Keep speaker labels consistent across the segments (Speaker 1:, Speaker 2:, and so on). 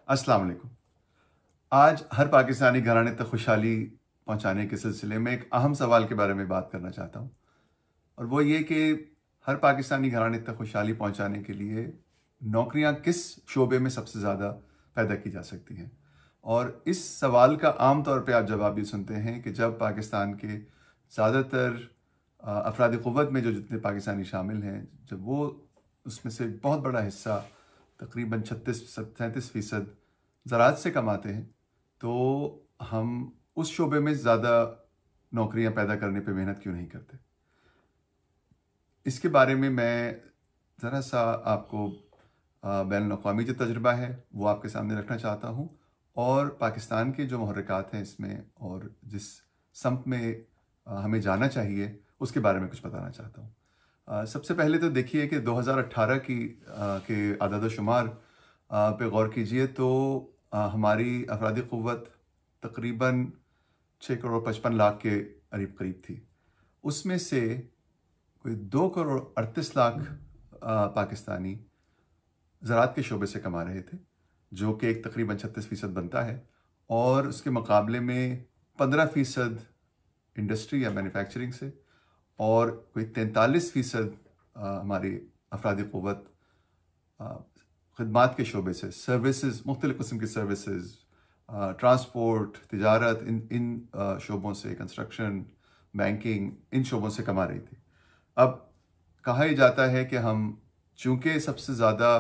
Speaker 1: अस्सलाम वालेकुम। आज हर पाकिस्तानी घराने तक खुशहाली पहुंचाने के सिलसिले में एक अहम सवाल के बारे में बात करना चाहता हूं, और वो ये कि हर पाकिस्तानी घराने तक खुशहाली पहुंचाने के लिए नौकरियां किस शोबे में सबसे ज़्यादा पैदा की जा सकती हैं। और इस सवाल का आम तौर पे आप जवाब भी सुनते हैं कि जब पाकिस्तान के ज़्यादातर अफराद क़ुव्वत में जो जितने पाकिस्तानी शामिल हैं, जब वो उसमें से बहुत बड़ा हिस्सा तकरीबन 36-37% ज़राअत से कमाते हैं, तो हम उस शोबे में ज़्यादा नौकरियां पैदा करने पे मेहनत क्यों नहीं करते। इसके बारे में मैं ज़रा सा आपको बैनुल-अक़वामी जो तजुर्बा है वो आपके सामने रखना चाहता हूँ, और पाकिस्तान के जो मुहर्रिकात हैं इसमें और जिस समत में हमें जाना चाहिए उसके बारे में कुछ बताना चाहता हूँ। सबसे पहले तो देखिए कि 2018 के आदाद-ओ-शुमार पे गौर कीजिए तो हमारी अफरादी क़ुव्वत तकरीबन 6 करोड़ 55 लाख के करीब थी। उसमें से कोई 2 करोड़ 38 लाख पाकिस्तानी ज़राअत के शोबे से कमा रहे थे, जो कि एक तकरीबन 36% बनता है, और उसके मुकाबले में 15% इंडस्ट्री या मैन्युफैक्चरिंग से, और कोई 43% हमारी अफरादी क़ुव्वत खिदमात के शोबे से, सर्विसेज, मुख्तलिफ़ किस्म की सर्विसेज, ट्रांसपोर्ट, तिजारत, इन शोबों से, कंस्ट्रक्शन, बैंकिंग, इन शोबों से कमा रही थी। अब कहा ही जाता है कि हम चूँकि सबसे ज़्यादा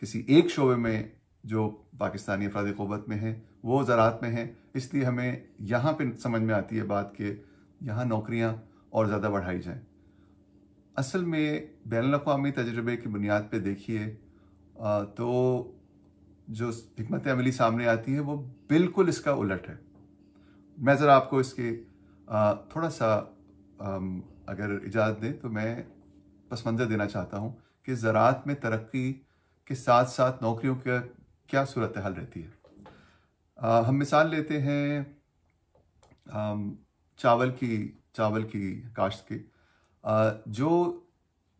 Speaker 1: किसी एक शोबे में जो पाकिस्तानी अफरादी क़ुव्वत में है वो ज़राअत में है, इसलिए हमें यहाँ पे समझ में आती है बात कि यहाँ नौकरियाँ और ज़्यादा बढ़ाई जाएँ। असल में बैनुल-अक़वामी तजुर्बे की बुनियाद पे देखिए तो जो हिकमत अमली सामने आती है वो बिल्कुल इसका उलट है। मैं ज़रा आपको इसके थोड़ा सा अगर इजाज़त दें तो मैं पस मंज़र देना चाहता हूँ कि ज़राअत में तरक्की के साथ साथ नौकरियों का क्या सूरत हाल रहती है। हम मिसाल लेते हैं चावल की काश्त की। जो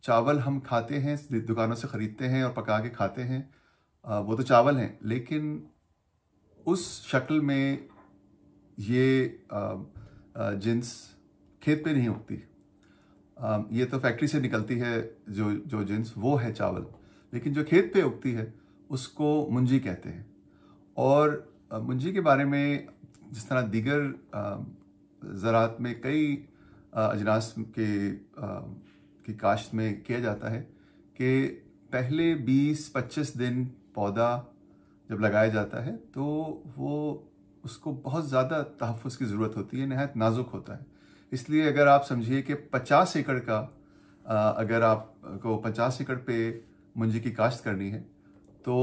Speaker 1: चावल हम खाते हैं, दुकानों से ख़रीदते हैं और पका के खाते हैं, वो तो चावल हैं, लेकिन उस शक्ल में ये जिन्स खेत पे नहीं उगती। ये तो फैक्ट्री से निकलती है जो जिन्स, वो है चावल, लेकिन जो खेत पे उगती है उसको मुंजी कहते हैं। और मुंजी के बारे में जिस तरह दीगर ज़राअत में कई अजनास की काश्त में किया जाता है कि पहले 20-25 दिन पौधा जब लगाया जाता है तो वो उसको बहुत ज़्यादा तहफ़्फ़ुज़ की ज़रूरत होती है, नहायत नाज़ुक होता है। इसलिए अगर आप समझिए कि 50 एकड़ का अगर आपको 50 एकड़ पे मुंजी की काश्त करनी है तो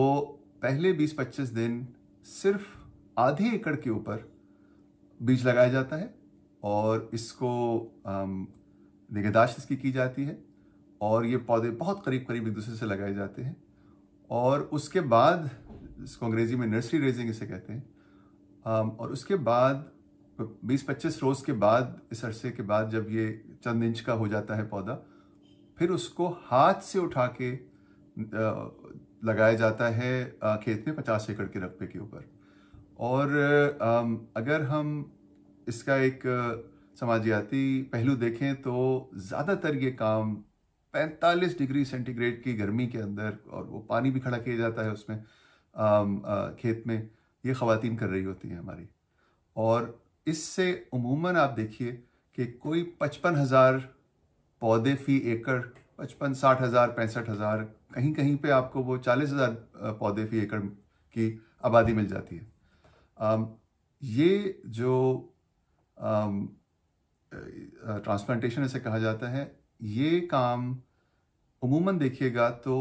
Speaker 1: पहले 20-25 दिन सिर्फ आधे एकड़ के ऊपर बीज लगाया जाता है, और इसको निगहदाश्त इसकी की जाती है, और ये पौधे बहुत करीब एक दूसरे से लगाए जाते हैं। और उसके बाद इसको अंग्रेज़ी में नर्सरी रेजिंग इसे कहते हैं। और उसके बाद 20-25 रोज़ के बाद, इस अरसे के बाद जब ये चंद इंच का हो जाता है पौधा, फिर उसको हाथ से उठा के लगाया जाता है खेत में 50 एकड़ के रकबे के ऊपर। और अगर हम इसका एक समाजियाती पहलू देखें तो ज़्यादातर ये काम 45 डिग्री सेंटीग्रेड की गर्मी के अंदर, और वो पानी भी खड़ा किया जाता है उसमें खेत में, ये ख़वातीन कर रही होती हैं हमारी। और इससे उमूमन आप देखिए कि कोई 55,000 पौधे फ़ी एकड़, 55-60,000, 65,000, कहीं पे आपको वो 40,000 पौधे फ़ी एकड़ की आबादी मिल जाती है। ये जो ट्रांसप्लांटेशन इसे कहा जाता है, ये काम उमूमन देखिएगा तो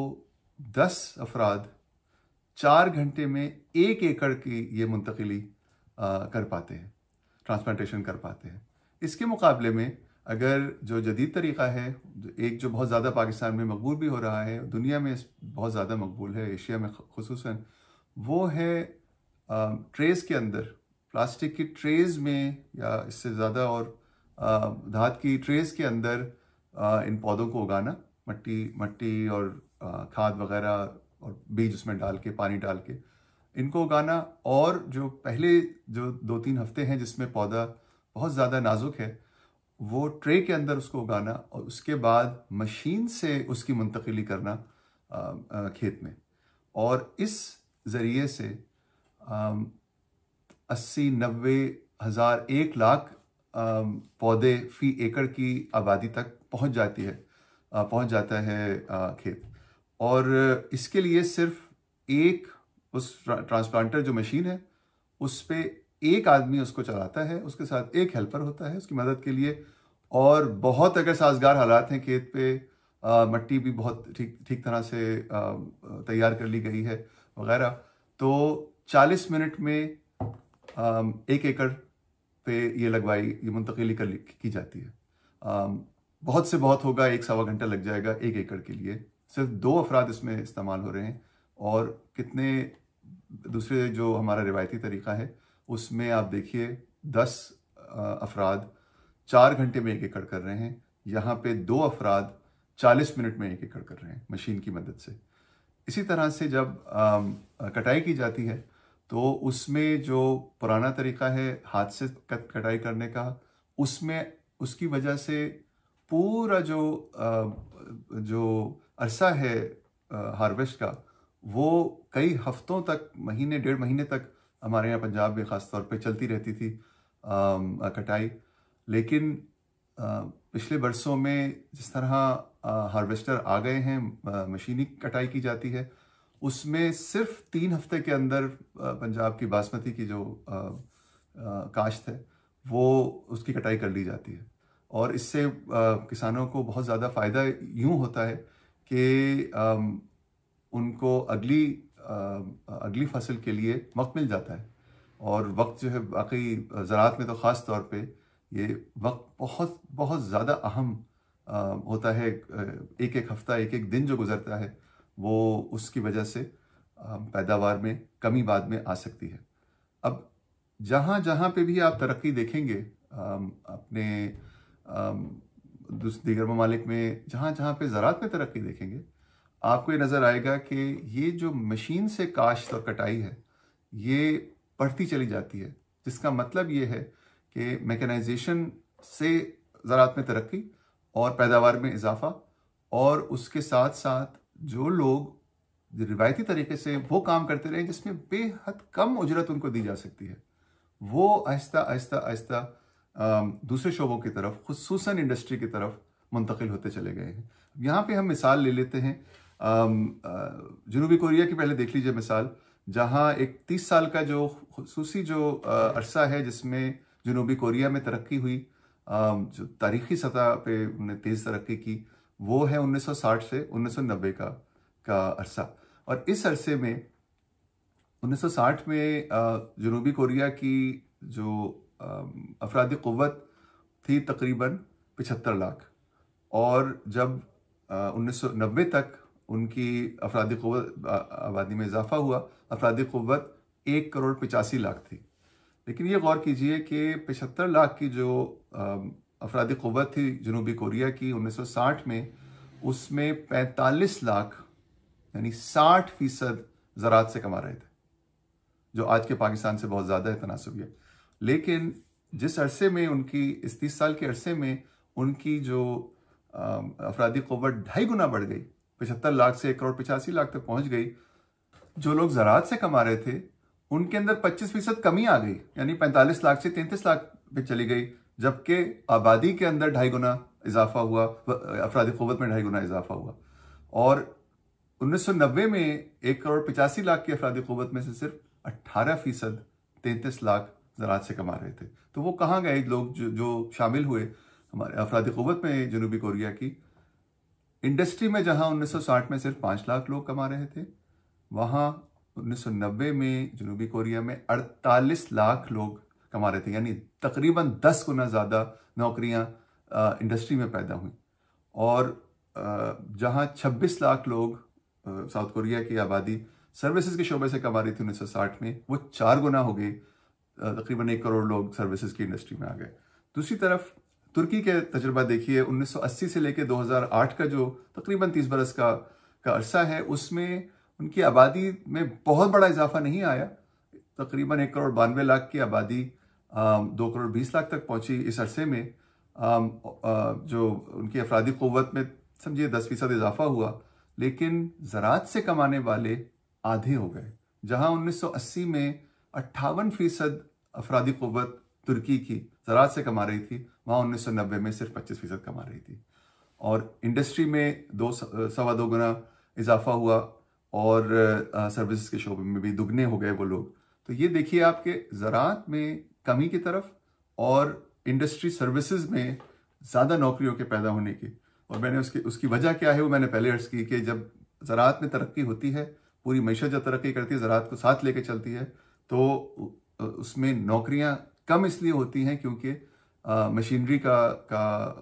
Speaker 1: 10 अफराद 4 घंटे में 1 एकड़ की ये मुंतकिली कर पाते हैं, ट्रांसप्लांटेशन कर पाते हैं। इसके मुकाबले में अगर जो जदीद तरीक़ा है, जो बहुत ज़्यादा पाकिस्तान में मकबूल भी हो रहा है, दुनिया में बहुत ज़्यादा मकबूल है, एशिया में ख़ुसूसन, वो है ट्रेज़ के अंदर, प्लास्टिक की ट्रेज़ में या इससे ज़्यादा और धात की ट्रेज़ के अंदर इन पौधों को उगाना, मट्टी और खाद वगैरह और बीज उसमें डाल के, पानी डाल के इनको उगाना, और जो पहले जो 2-3 हफ्ते हैं जिसमें पौधा बहुत ज़्यादा नाजुक है, वो ट्रे के अंदर उसको उगाना और उसके बाद मशीन से उसकी मुंतकिली करना खेत में। और इस ज़रिए से 80-90 हज़ार 1 लाख पौधे फी एकड़ की आबादी तक पहुंच जाता है खेत। और इसके लिए सिर्फ एक उस ट्रांसप्लांटर जो मशीन है उस पे एक आदमी उसको चलाता है, उसके साथ एक हेल्पर होता है उसकी मदद के लिए। और बहुत अगर साजगार हालात हैं खेत पे, मट्टी भी बहुत ठीक तरह से तैयार कर ली गई है वगैरह, तो 40 मिनट में 1 एकड़ पे ये मुंतकिली की जाती है। बहुत से बहुत होगा 1-1.25 घंटा लग जाएगा 1 एकड़ के लिए। सिर्फ 2 अफराद इसमें इस्तेमाल हो रहे हैं। और कितने दूसरे जो हमारा रिवायती तरीका है उसमें आप देखिए 10 अफराद 4 घंटे में 1 एकड़ कर रहे हैं। यहाँ पे 2 अफराद 40 मिनट में 1 एकड़ कर रहे हैं मशीन की मदद से। इसी तरह से जब कटाई की जाती है तो उसमें जो पुराना तरीका है हाथ से कटाई करने का, उसमें उसकी वजह से पूरा जो अरसा है हार्वेस्ट का, वो कई हफ्तों तक, महीने 1.5 महीने तक हमारे यहाँ पंजाब में ख़ास तौर पे चलती रहती थी कटाई। लेकिन पिछले बरसों में जिस तरह हार्वेस्टर आ गए हैं, मशीनी कटाई की जाती है, उसमें सिर्फ 3 हफ्ते के अंदर पंजाब की बासमती की जो काश्त है वो उसकी कटाई कर ली जाती है। और इससे किसानों को बहुत ज़्यादा फ़ायदा यूँ होता है कि उनको अगली फसल के लिए वक्त मिल जाता है। और वक्त जो है बाकी ज़राअत में तो ख़ास तौर पे ये वक्त बहुत बहुत ज़्यादा अहम होता है। एक हफ्ता, एक दिन जो गुजरता है वो उसकी वजह से पैदावार में कमी बाद में आ सकती है। अब जहाँ जहाँ पे भी आप तरक्की देखेंगे अपने दीगर ममालिक में, जहाँ जहाँ पे ज़राअत में तरक्की देखेंगे, आपको ये नज़र आएगा कि ये जो मशीन से काश्त और कटाई है ये बढ़ती चली जाती है। जिसका मतलब ये है कि मैकेनाइजेशन से ज़राअत में तरक्की और पैदावार में इजाफा, और उसके साथ साथ जो लोग रिवायती तरीके से वो काम करते रहे जिसमें बेहद कम उजरत उनको दी जा सकती है, वो आहिस्ता आहिस्ता आहिस्ता दूसरे शोबों की तरफ, खुसूसन इंडस्ट्री की तरफ मुंतकिल होते चले गए हैं। यहाँ पे हम मिसाल ले लेते हैं जनूबी कोरिया की। पहले देख लीजिए मिसाल, जहाँ एक 30 साल का जो खुसूसी जो अरसा है जिसमें जनूबी कोरिया में तरक्की हुई, जो तारीखी सतह पे उन्होंने तेज़ तरक्की की, वो है 1960 से 1990 का अरसा। और इस अरसे में 1960 में जनूबी कोरिया की जो अफरादी क़ुव्वत थी तकरीबन 75 लाख, और जब 1990 तक उनकी अफरादी क़ुव्वत आबादी में इजाफा हुआ, अफरादी क़ुव्वत 1,85,00,000 थी। लेकिन ये गौर कीजिए कि 75 लाख की जो अफरादी क़ुव्वत थी जनूबी कोरिया की 1960 में, उसमें 45 लाख यानी 60% ज़राअत से कमा रहे थे, जो आज के पाकिस्तान से बहुत ज़्यादा है तनासुब है। लेकिन जिस अरसे में उनकी, इस 30 साल के अरसे में उनकी जो अफरादी क़ुव्वत 2.5 गुना बढ़ गई, 75 लाख से 1,85,00,000 तक पहुंच गई। जो लोग ज़राअत से कमा रहे थे उनके अंदर 25% कमी आ गई, यानी 45 लाख से 33 लाख पे चली गई, जबकि आबादी के अंदर 2.5 गुना इजाफा हुआ, अफरादी क़ुव्वत में 2.5 गुना इजाफा हुआ। और 1990 में 1,85,00,000 की अफरादी क़ुव्वत में से सिर्फ 18% 33 लाख ज़राअत से कमा रहे थे। तो वो कहाँ गए लोग जो शामिल हुए हमारे अफरादी क़ुव्वत में जनूबी कोरिया की इंडस्ट्री में, जहाँ 1960 में सिर्फ 5 लाख लोग कमा रहे थे, वहाँ 1990 में जनूबी कोरिया में 48 लाख लोग कमा रहे थे, यानी तकरीबन 10 गुना ज़्यादा नौकरियाँ इंडस्ट्री में पैदा हुई। और जहाँ 26 लाख लोग साउथ कोरिया की आबादी सर्विसेज के शोबे से कमा रही थी 1960 में, वो 4 गुना हो गई, तकरीबन 1 करोड़ लोग सर्विसेज की इंडस्ट्री में आ गए। दूसरी तरफ तुर्की के तजुर्बा देखिए, 1980 से लेकर 2008 का जो तकरीबन 30 बरस का अरसा है, उसमें उनकी आबादी में बहुत बड़ा इजाफा नहीं आया। तकरीबन 1,92,00,000 की आबादी 2,20,00,000 तक पहुंची इस अरसे में। जो उनकी अफरादी क़ुव्वत में समझिए 10% इजाफा हुआ, लेकिन ज़राअत से कमाने वाले आधे हो गए। जहां 1980 में 58% अफरादी क़ुव्वत तुर्की की ज़राअत से कमा रही थी, वहां 1990 में सिर्फ 25% कमा रही थी। और इंडस्ट्री में 2-2.25 गुना इजाफा हुआ, और सर्विसेज के शोबे में भी दुगने हो गए वो लोग। तो ये देखिए आपके ज़राअत में कमी की तरफ और इंडस्ट्री सर्विसेज में ज़्यादा नौकरियों के पैदा होने की। और मैंने उसकी वजह क्या है वो मैंने पहले अर्ज़ की कि जब ज़राअत में तरक्की होती है, पूरी मईशत जब तरक्की करती है, ज़राअत को साथ लेके चलती है, तो उसमें नौकरियां कम इसलिए होती हैं क्योंकि मशीनरी का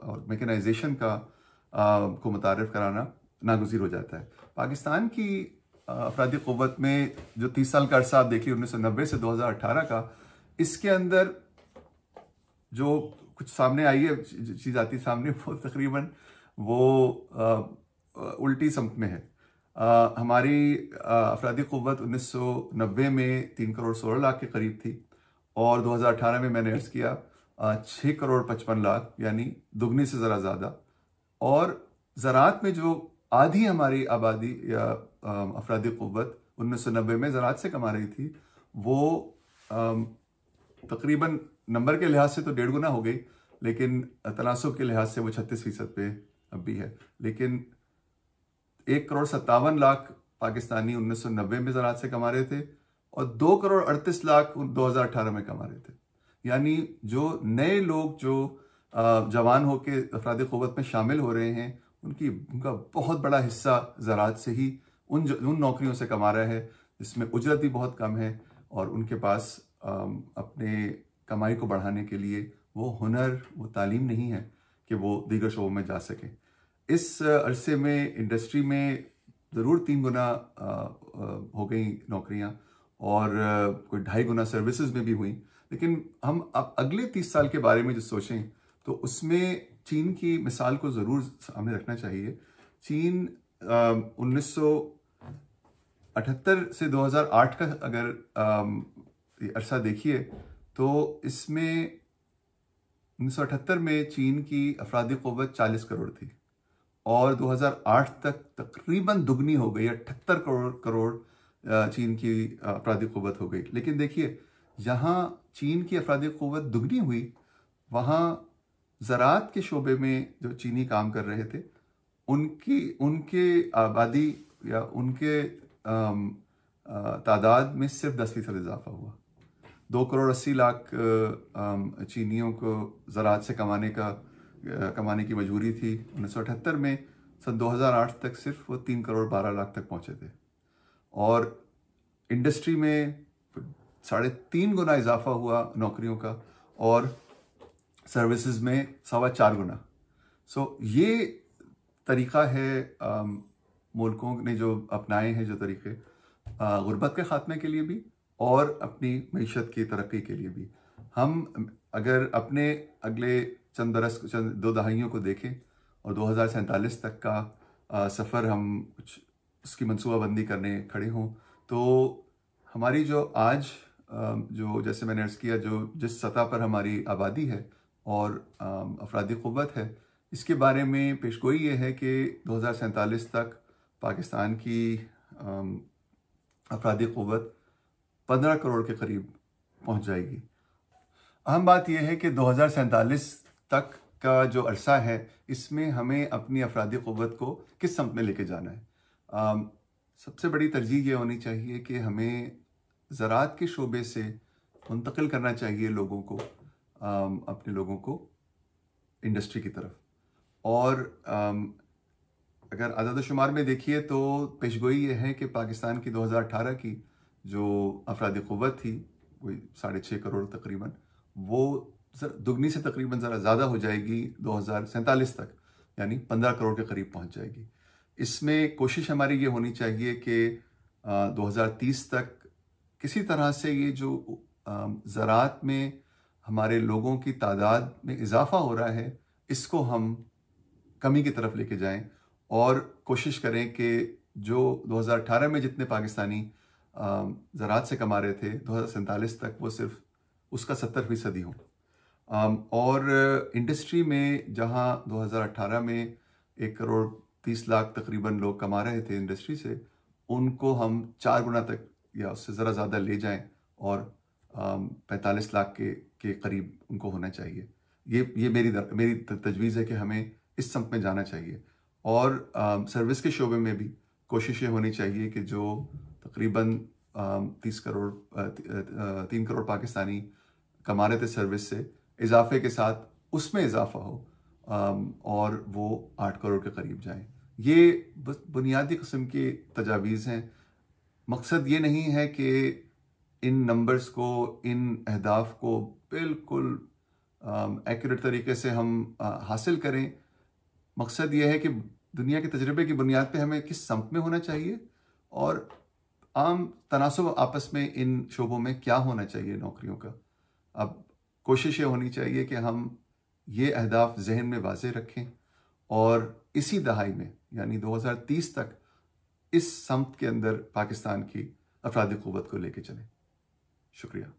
Speaker 1: और मैकेनाइजेशन का को मुतारिफ कराना नागुज़ीर हो जाता है। पाकिस्तान की अफरादी क़ुव्वत में जो 30 साल का अरसा आप देखिए 1990 से 2018 का, इसके अंदर जो कुछ सामने आई है चीज़ आती सामने, वो तकरीबन वो उल्टी समत में है। हमारी अफरादी क़ुव्वत 1990 में 3,16,00,000 के करीब थी, और 2018 में मैंने अर्ज़ किया 6,55,00,000, यानी दुगनी से ज़रा ज़्यादा। और ज़राअत में जो आधी हमारी आबादी या अफरादी क़ुव्वत 1990 में ज़राअत से कमा रही थी, वो तकरीबन नंबर के लिहाज से तो 1.5 गुना हो गई, लेकिन तनासुब के लिहाज से वो 36% पे अब भी है। लेकिन 1,57,00,000 पाकिस्तानी 1990 में ज़राअत से कमा रहे थे, और 2,38,00,000 2018 में कमा रहे थे। यानी जो नए लोग जो जवान होके अफरादी क़ुव्वत में शामिल हो रहे हैं, उनका बहुत बड़ा हिस्सा ज़राअत से ही उन नौकरियों से कमा रहा है जिसमें उजरत भी बहुत कम है, और उनके पास अपने कमाई को बढ़ाने के लिए वो हुनर, वो तालीम नहीं है कि वो दीगर शोबों में जा सकें। इस अरसे में इंडस्ट्री में ज़रूर 3 गुना हो गई नौकरियां, और कोई 2.5 गुना सर्विसेज में भी हुई। लेकिन हम अब अगले 30 साल के बारे में जो सोचें, तो उसमें चीन की मिसाल को ज़रूर सामने रखना चाहिए। चीन 1978 से 2008 का अगर अरसा देखिए, तो इसमें 1978 में चीन की अफरादी क़ुव्वत 40 करोड़ थी, और 2008 तक तकरीबन दुगनी हो गई, 78 करोड़ चीन की अफरादी क़ुव्वत हो गई। लेकिन देखिए, जहां चीन की अफरादी क़ुव्वत दुगनी हुई, वहां ज़राअत के शोबे में जो चीनी काम कर रहे थे, उनके आबादी या उनके तादाद में सिर्फ 10% इजाफा हुआ। 2,80,00,000 चीनियों को ज़राअत से कमाने की मजबूरी थी 1978 में। सन 2008 तक सिर्फ वो 3,12,00,000 तक पहुंचे थे, और इंडस्ट्री में 3.5 गुना इजाफा हुआ नौकरियों का, और सर्विसेज में 4.25 गुना। ये तरीक़ा है मुल्कों ने जो अपनाए हैं, जो तरीक़े गुर्बत के ख़ात्मे के लिए भी और अपनी मईशत की तरक्की के लिए भी। हम अगर अपने अगले चंद 2 दहाइयों को देखें और 2047 तक का सफ़र हम कुछ उसकी मनसूबाबंदी करने खड़े हों, तो हमारी जो आज जो जैसे मैंने अर्ज़ किया, जो जिस सतह पर हमारी आबादी है और अफरादी क़ुव्वत है, इसके बारे में पेशगोई ये है कि 2047 तक पाकिस्तान की अफरादी क़ुव्वत 15 करोड़ के करीब पहुंच जाएगी। अहम बात यह है कि 2047 तक का जो अरसा है, इसमें हमें अपनी अफरादी क़ुव्वत को किस समत में लेके जाना है। सबसे बड़ी तरजीह ये होनी चाहिए कि हमें ज़राअत के शोबे से मुंतकिल करना चाहिए लोगों को, अपने लोगों को इंडस्ट्री की तरफ। और अगर आदाद शुमार में देखिए तो पेशगोई ये है कि पाकिस्तान की 2018 की जो अफरादी क़ुव्वत थी, वही 6.5 करोड़ तकरीबन, वो दुगनी से तकरीबन ज़रा ज़्यादा हो जाएगी 2047 तक, यानी 15 करोड़ के करीब पहुंच जाएगी। इसमें कोशिश हमारी ये होनी चाहिए कि 2030 तक किसी तरह से ये जो ज़राअत में हमारे लोगों की तादाद में इजाफा हो रहा है, इसको हम कमी की तरफ लेके जाएं, और कोशिश करें कि जो 2018 में जितने पाकिस्तानी ज़राअत से कमा रहे थे 2047 तक वो सिर्फ उसका 70% ही हो। और इंडस्ट्री में जहां 2018 में 1 करोड़ 30 लाख तकरीबन लोग कमा रहे थे इंडस्ट्री से, उनको हम 4 गुना तक या उससे ज़रा ज़्यादा ले जाएं और 45 लाख के करीब उनको होना चाहिए। ये मेरी तजवीज़ है कि हमें इस सम्त में जाना चाहिए। और सर्विस के शोबे में भी कोशिशें होनी चाहिए कि जो तकरीबन 3 करोड़ पाकिस्तानी कमा रहे थे सर्विस से, इजाफे के साथ उसमें इजाफा हो और वो 8 करोड़ के करीब जाए। ये बस बुनियादी किस्म की तजावीज़ हैं। मकसद ये नहीं है कि इन नंबर्स को, इन अहदाफ को बिल्कुल एक्यूरेट तरीके से हम हासिल करें। मकसद ये है कि दुनिया के तजर्बे की बुनियाद पे हमें किस सम्त में होना चाहिए और आम तनासब आपस में इन शोबों में क्या होना चाहिए नौकरियों का। अब कोशिश ये होनी चाहिए कि हम ये अहदाफ जहन में वाज़े रखें और इसी दहाई में यानी 2030 तक इस सम्त के अंदर पाकिस्तान की अफरादी क़ुव्वत को लेके चलें। शुक्रिया।